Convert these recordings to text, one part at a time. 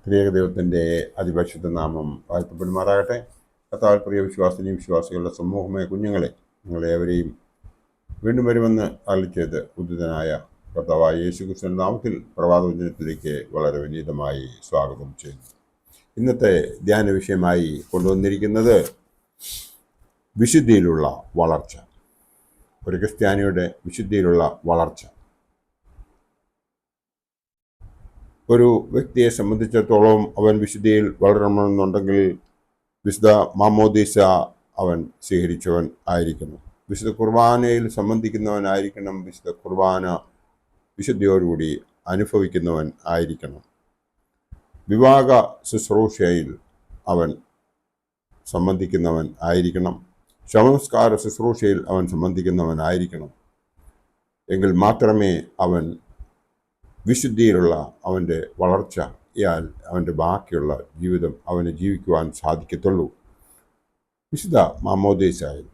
ത്രിയേക ദൈവത്തിൻ്റെ അതിപരിശുദ്ധ നാമം വാഴ്ത്തപ്പെടുമാറാകട്ടെ. കർത്താവിൽ പ്രിയ വിശ്വാസിനിയും വിശ്വാസികളുടെ സമൂഹമായ കുഞ്ഞുങ്ങളെ, നിങ്ങളേവരെയും വീണ്ടും വരുമെന്ന് അരുളിച്ചെയ്ത് ഉദ്ധിതനായ കർത്താവായ യേശുക്രിസ്തുവിന്റെ നാമത്തിൽ പ്രഭാതവചനത്തിലേക്ക് വളരെ വിനീതമായി സ്വാഗതം ചെയ്യുന്നു. ഇന്നത്തെ ധ്യാന വിഷയമായി കൊണ്ടുവന്നിരിക്കുന്നത് വിശുദ്ധിയിലുള്ള വളർച്ച. ഒരു ക്രിസ്ത്യാനിയുടെ വിശുദ്ധിയിലുള്ള വളർച്ച. ഒരു വ്യക്തിയെ സംബന്ധിച്ചിടത്തോളം അവൻ വിശുദ്ധിയിൽ വളരണമെന്നുണ്ടെങ്കിൽ വിശുദ്ധ മാമോദീസ അവൻ സ്വീകരിച്ചവൻ ആയിരിക്കണം. വിശുദ്ധ കുർബാനയിൽ സംബന്ധിക്കുന്നവനായിരിക്കണം. വിശുദ്ധ കുർബാന വിശുദ്ധിയോടുകൂടി അനുഭവിക്കുന്നവൻ ആയിരിക്കണം. വിവാഹ ശുശ്രൂഷയിൽ അവൻ സംബന്ധിക്കുന്നവൻ ആയിരിക്കണം. ശവനസ്കാര ശുശ്രൂഷയിൽ അവൻ സംബന്ധിക്കുന്നവൻ ആയിരിക്കണം. എങ്കിൽ മാത്രമേ അവൻ വിശുദ്ധിയിലുള്ള അവൻ്റെ വളർച്ചയാൽ അവൻ്റെ ബാക്കിയുള്ള ജീവിതം അവന് ജീവിക്കുവാൻ സാധിക്കത്തുള്ളൂ. വിശുദ്ധ മാമോദീസയിൽ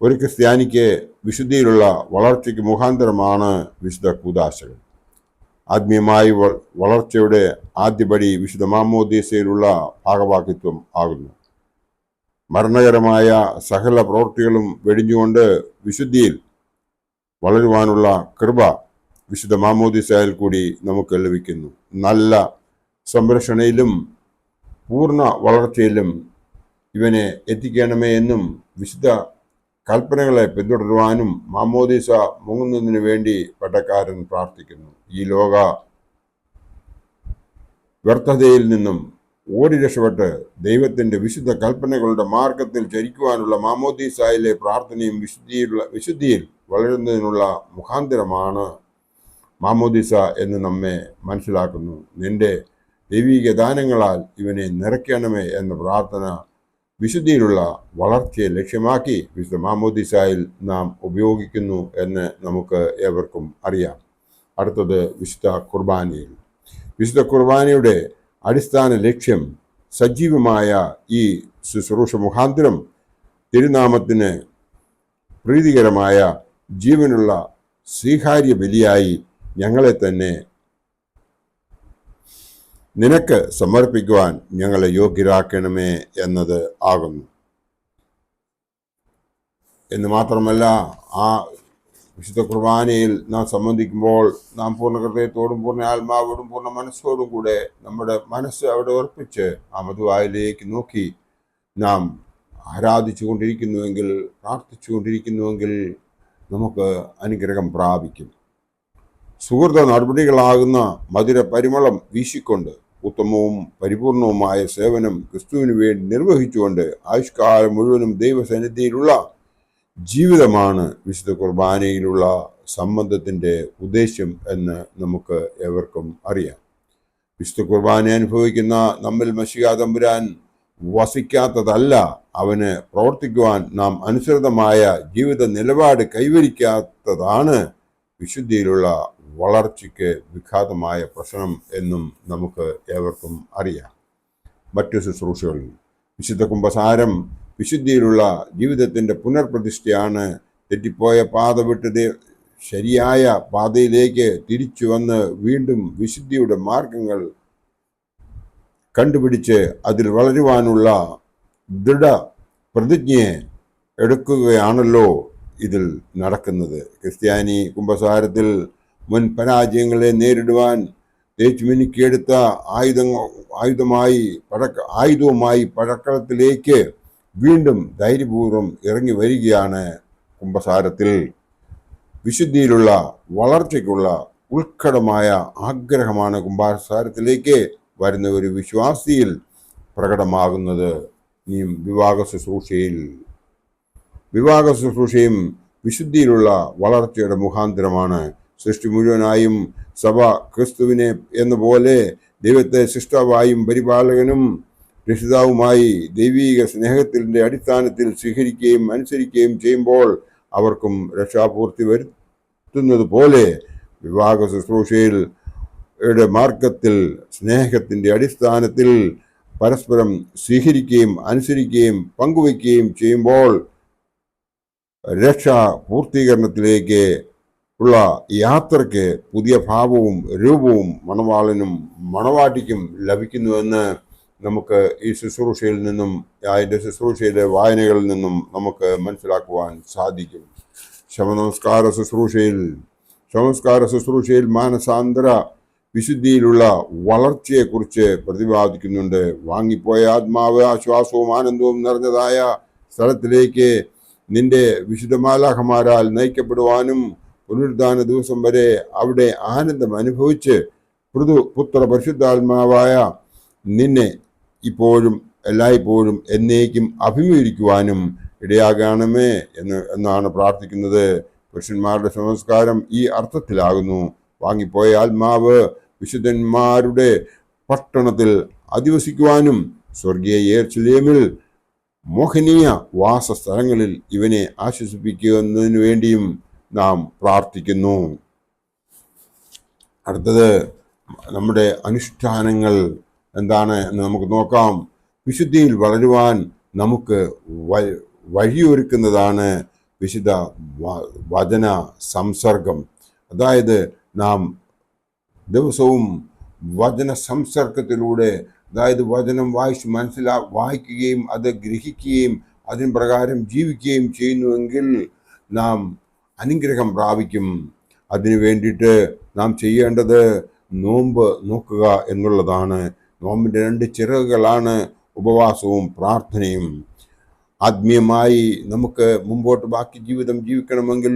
ഒരു ക്രിസ്ത്യാനിക്ക് വിശുദ്ധിയിലുള്ള വളർച്ചയ്ക്ക് മുഖാന്തരമാണ് വിശുദ്ധ കൂദാശകൾ. ആത്മീയമായി വളർച്ചയുടെ ആദ്യപടി വിശുദ്ധ മാമോദീസയിലുള്ള ഭാഗവാക്കിത്വം ആകുന്നു. മരണകരമായ സകല പ്രവൃത്തികളും വെടിഞ്ഞുകൊണ്ട് വിശുദ്ധിയിൽ വളരുവാനുള്ള കൃപ വിശുദ്ധ മാമോദീസയിൽ കൂടി നമുക്ക് ലഭിക്കുന്നു. നല്ല സംരക്ഷണയിലും പൂർണ്ണ വളർച്ചയിലും ഇവനെ എത്തിക്കണമേ എന്നും വിശുദ്ധ കൽപ്പനകളെ പിന്തുടരുവാനും മാമോദീസ മുങ്ങുന്നതിന് വേണ്ടി പട്ടക്കാരൻ പ്രാർത്ഥിക്കുന്നു. ഈ ലോക വ്യർത്ഥതയിൽ നിന്നും ഓടി രക്ഷപ്പെട്ട് ദൈവത്തിൻ്റെ വിശുദ്ധ കൽപ്പനകളുടെ മാർഗത്തിൽ ചരിക്കുവാനുള്ള മാമോദീസയിലെ പ്രാർത്ഥനയും വിശുദ്ധിയിൽ വളരുന്നതിനുള്ള മുഖാന്തരമാണ് മാമോദീസ എന്ന് നമ്മെ മനസ്സിലാക്കുന്നു. നിന്റെ ദൈവിക ദാനങ്ങളാൽ ഇവനെ നിറയ്ക്കണമേ എന്ന പ്രാർത്ഥന വിശുദ്ധിയിലുള്ള വളർച്ചയെ ലക്ഷ്യമാക്കി വിശുദ്ധ മാമോദീസയിൽ നാം ഉപയോഗിക്കുന്നു എന്ന് നമുക്ക് ഏവർക്കും അറിയാം. അടുത്തത് വിശുദ്ധ കുർബാനയിൽ. വിശുദ്ധ കുർബാനയുടെ അടിസ്ഥാന ലക്ഷ്യം സജീവമായ ഈ ശുശ്രൂഷ മുഖാന്തരം തിരുനാമത്തിന് പ്രീതികരമായ ജീവനുള്ള സ്വീകാര്യ ബലിയായി ഞങ്ങളെ തന്നെ നിനക്ക് സമർപ്പിക്കുവാൻ ഞങ്ങളെ യോഗ്യരാക്കണമേ എന്നത് ആകുന്നു. എന്ന് മാത്രമല്ല, ആ വിശുദ്ധ കുർബാനയിൽ നാം സംബന്ധിക്കുമ്പോൾ നാം പൂർണ്ണ ഹൃദയത്തോടും പൂർണ്ണ ആത്മാവോടും പൂർണ്ണ മനസ്സോടും കൂടെ നമ്മുടെ മനസ്സ് അവിടെ ഉറപ്പിച്ച് ആ മധുവായിലേക്ക് നോക്കി നാം ആരാധിച്ചു കൊണ്ടിരിക്കുന്നുവെങ്കിൽ, പ്രാർത്ഥിച്ചു കൊണ്ടിരിക്കുന്നുവെങ്കിൽ നമുക്ക് അനുഗ്രഹം പ്രാപിക്കും. സുഹൃത നടപടികളാകുന്ന മധുര പരിമളം വീശിക്കൊണ്ട് ഉത്തമവും പരിപൂർണവുമായ സേവനം ക്രിസ്തുവിന് വേണ്ടി നിർവഹിച്ചുകൊണ്ട് ആയുഷ്കാലം മുഴുവനും ദൈവസന്നിധിയിലുള്ള ജീവിതമാണ് വിശുദ്ധ കുർബാനയിലുള്ള സംബന്ധത്തിൻ്റെ ഉദ്ദേശ്യം എന്ന് നമുക്ക് ഏവർക്കും അറിയാം. വിശുദ്ധ കുർബാന അനുഭവിക്കുന്ന നമ്മിൽ മശിഹാ തമ്പുരാൻ വസിക്കാത്തതല്ല, അവന് പ്രവർത്തിക്കുവാൻ നാം അനുസൃതമായ ജീവിത നിലപാട് കൈവരിക്കാത്തതാണ് വിശുദ്ധിയിലുള്ള വളർച്ചയ്ക്ക് വിഘാതമായ പ്രശ്നം എന്നും നമുക്ക് ഏവർക്കും അറിയാം. മറ്റു ശുശ്രൂഷകളിൽ വിശുദ്ധ കുമ്പസാരം വിശുദ്ധിയിലുള്ള ജീവിതത്തിൻ്റെ പുനർപ്രതിഷ്ഠയാണ്. തെറ്റിപ്പോയ പാത വിട്ട് ശരിയായ പാതയിലേക്ക് തിരിച്ചു വന്ന് വീണ്ടും വിശുദ്ധിയുടെ മാർഗങ്ങൾ കണ്ടുപിടിച്ച് അതിൽ വളരുവാനുള്ള ദൃഢ പ്രതിജ്ഞയെ എടുക്കുകയാണല്ലോ ഇതിൽ നടക്കുന്നത്. ക്രിസ്ത്യാനി കുമ്പസാരത്തിൽ മുൻ പരാജയങ്ങളെ നേരിടുവാൻ തേച്ചുമിനുക്കിയെടുത്ത ആയുധവുമായി പഴക്കളത്തിലേക്ക് വീണ്ടും ധൈര്യപൂർവ്വം ഇറങ്ങി വരികയാണ്. കുമ്പസാരത്തിൽ വിശുദ്ധിയിലുള്ള വളർച്ചയ്ക്കുള്ള ഉത്കടമായ ആഗ്രഹമാണ് കുമ്പസാരത്തിലേക്ക് വരുന്ന ഒരു വിശ്വാസിയിൽ പ്രകടമാകുന്നത്. ഇനിയും വിവാഹ ശുശ്രൂഷയും വിശുദ്ധിയിലുള്ള വളർച്ചയുടെ മുഖാന്തരമാണ്. സൃഷ്ടി മുഴുവനായും സഭ ക്രിസ്തുവിനെ എന്ന പോലെ ദൈവത്തെ സൃഷ്ടാവായും പരിപാലകനും രക്ഷിതാവുമായി ദൈവീക സ്നേഹത്തിൻ്റെ അടിസ്ഥാനത്തിൽ സ്വീകരിക്കുകയും അനുസരിക്കുകയും ചെയ്യുമ്പോൾ അവർക്കും രക്ഷാപൂർത്തി വരുത്തുന്നത് പോലെ വിവാഹ ശുശ്രൂഷയിൽ മാർഗത്തിൽ സ്നേഹത്തിൻ്റെ അടിസ്ഥാനത്തിൽ പരസ്പരം സ്വീകരിക്കുകയും അനുസരിക്കുകയും പങ്കുവയ്ക്കുകയും ചെയ്യുമ്പോൾ രക്ഷാ പൂർത്തീകരണത്തിലേക്ക് ഉള്ള യാത്രയ്ക്ക് പുതിയ ഭാവവും രൂപവും മണവാളനും മണവാട്ടിക്കും ലഭിക്കുന്നുവെന്ന് നമുക്ക് ഈ ശുശ്രൂഷയിൽ നിന്നും അതിൻ്റെ ശുശ്രൂഷയിലെ വായനകളിൽ നിന്നും നമുക്ക് മനസ്സിലാക്കുവാൻ സാധിക്കും. ശവനമസ്കാര ശുശ്രൂഷയിൽ മാനസാന്തര വിശുദ്ധിയിലുള്ള വളർച്ചയെക്കുറിച്ച് പ്രതിപാദിക്കുന്നുണ്ട്. വാങ്ങിപ്പോയ ആത്മാവ് ആശ്വാസവും ആനന്ദവും നിറഞ്ഞതായ സ്ഥലത്തിലേക്ക് നിന്റെ വിശുദ്ധമാലാഖമാരാൽ നയിക്കപ്പെടുവാനും പുനരുദ്ധാന ദിവസം വരെ അവിടെ ആനന്ദം അനുഭവിച്ച് പുത്ര പരിശുദ്ധാത്മാവായ നിന്നെ ഇപ്പോഴും എല്ലായ്പ്പോഴും എന്നേക്കും അഭിമുഖീകരിക്കുവാനും ഇടയാകണമേ എന്നാണ് പ്രാർത്ഥിക്കുന്നത്. പുരുഷന്മാരുടെ സംസ്കാരം ഈ അർത്ഥത്തിലാകുന്നു. വാങ്ങിപ്പോയ ആത്മാവ് വിശുദ്ധന്മാരുടെ പട്ടണത്തിൽ അധിവസിക്കുവാനും സ്വർഗീയ യെരൂശലേമിൽ മോഹനീയ വാസസ്ഥലങ്ങളിൽ ഇവനെ ആശ്വസിപ്പിക്കുന്നതിനു വേണ്ടിയും നാം പ്രാർത്ഥിക്കുന്നു. അടുത്തത് നമ്മുടെ അനുഷ്ഠാനങ്ങൾ എന്താണ് എന്ന് നമുക്ക് നോക്കാം. വിശുദ്ധിയിൽ വളരുവാൻ നമുക്ക് വഴിയൊരുക്കുന്നതാണ് വിശുദ്ധ വചന സംസർഗം. അതായത് നാം ദിവസവും വചന സംസർഗത്തിലൂടെ, അതായത് വചനം വായിക്കുകയും അത് ഗ്രഹിക്കുകയും അതിന് പ്രകാരം ജീവിക്കുകയും ചെയ്യുന്നുവെങ്കിൽ നാം അനുഗ്രഹം പ്രാപിക്കും. അതിനു വേണ്ടിയിട്ട് നാം ചെയ്യേണ്ടത് നോമ്പ് നോക്കുക എന്നുള്ളതാണ്. നോമ്പിൻ്റെ 2 ചിറകുകളാണ് ഉപവാസവും പ്രാർത്ഥനയും. ആത്മീയമായി നമുക്ക് മുമ്പോട്ട് ബാക്കി ജീവിതം ജീവിക്കണമെങ്കിൽ,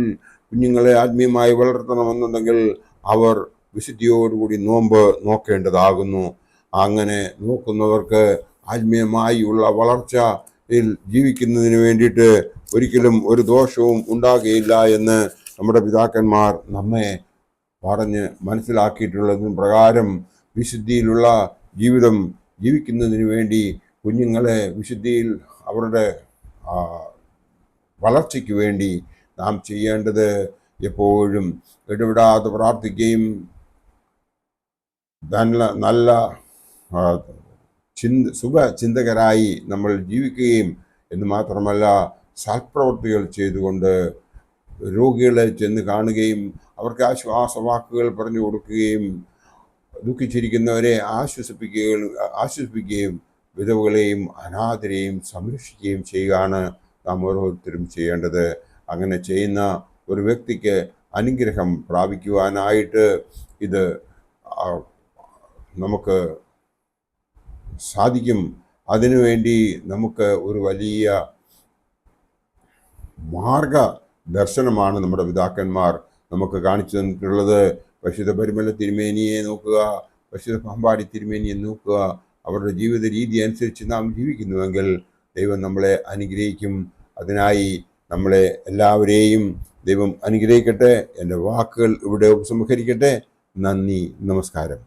കുഞ്ഞുങ്ങളെ ആത്മീയമായി വളർത്തണമെന്നുണ്ടെങ്കിൽ അവർ വിശുദ്ധിയോടുകൂടി നോമ്പ് നോക്കേണ്ടതാകുന്നു. അങ്ങനെ നോക്കുന്നവർക്ക് ആത്മീയമായി ഉള്ള വളർച്ചയിൽ ജീവിക്കുന്നതിന് വേണ്ടിയിട്ട് ഒരിക്കലും ഒരു ദോഷവും ഉണ്ടാകുകയില്ല എന്ന് നമ്മുടെ പിതാക്കന്മാർ നമ്മെ പറഞ്ഞ് മനസ്സിലാക്കിയിട്ടുള്ളതിന് പ്രകാരം വിശുദ്ധിയിലുള്ള ജീവിതം ജീവിക്കുന്നതിന് വേണ്ടി കുഞ്ഞുങ്ങളെ വിശുദ്ധിയിൽ അവരുടെ വളർച്ചയ്ക്ക് വേണ്ടി നാം ചെയ്യേണ്ടത് എപ്പോഴും ഇടവിടാതെ പ്രാർത്ഥിക്കുകയും നല്ല ശുഭചിന്തകരായി നമ്മൾ ജീവിക്കുകയും എന്ന് മാത്രമല്ല സൽപ്രവൃത്തികൾ ചെയ്തുകൊണ്ട് രോഗികളെ ചെന്ന് കാണുകയും അവർക്ക് ആശ്വാസവാക്കുകൾ പറഞ്ഞു കൊടുക്കുകയും ദുഃഖിച്ചിരിക്കുന്നവരെ ആശ്വസിപ്പിക്കുകയും വിധവകളെയും അനാഥരെയും സംരക്ഷിക്കുകയും ചെയ്യുകയാണ് നാം ഓരോരുത്തരും ചെയ്യേണ്ടത്. അങ്ങനെ ചെയ്യുന്ന ഒരു വ്യക്തിക്ക് അനുഗ്രഹം പ്രാപിക്കുവാനായിട്ട് ഇത് നമുക്ക് സാധിക്കും. അതിനുവേണ്ടി നമുക്ക് ഒരു വലിയ മാർഗദർശനമാണ് നമ്മുടെ പിതാക്കന്മാർ നമുക്ക് കാണിച്ചു തന്നിട്ടുള്ളത്. പരിശുദ്ധ പരിമല തിരുമേനിയെ നോക്കുക, പരിശുദ്ധ പാമ്പാടി തിരുമേനിയെ നോക്കുക. അവരുടെ ജീവിത രീതി അനുസരിച്ച് നാം ജീവിക്കുന്നുവെങ്കിൽ ദൈവം നമ്മളെ അനുഗ്രഹിക്കും. അതിനായി നമ്മളെ എല്ലാവരെയും ദൈവം അനുഗ്രഹിക്കട്ടെ. എൻ്റെ വാക്കുകൾ ഇവിടെ ഉപസംഹരിക്കട്ടെ. നന്ദി, നമസ്കാരം.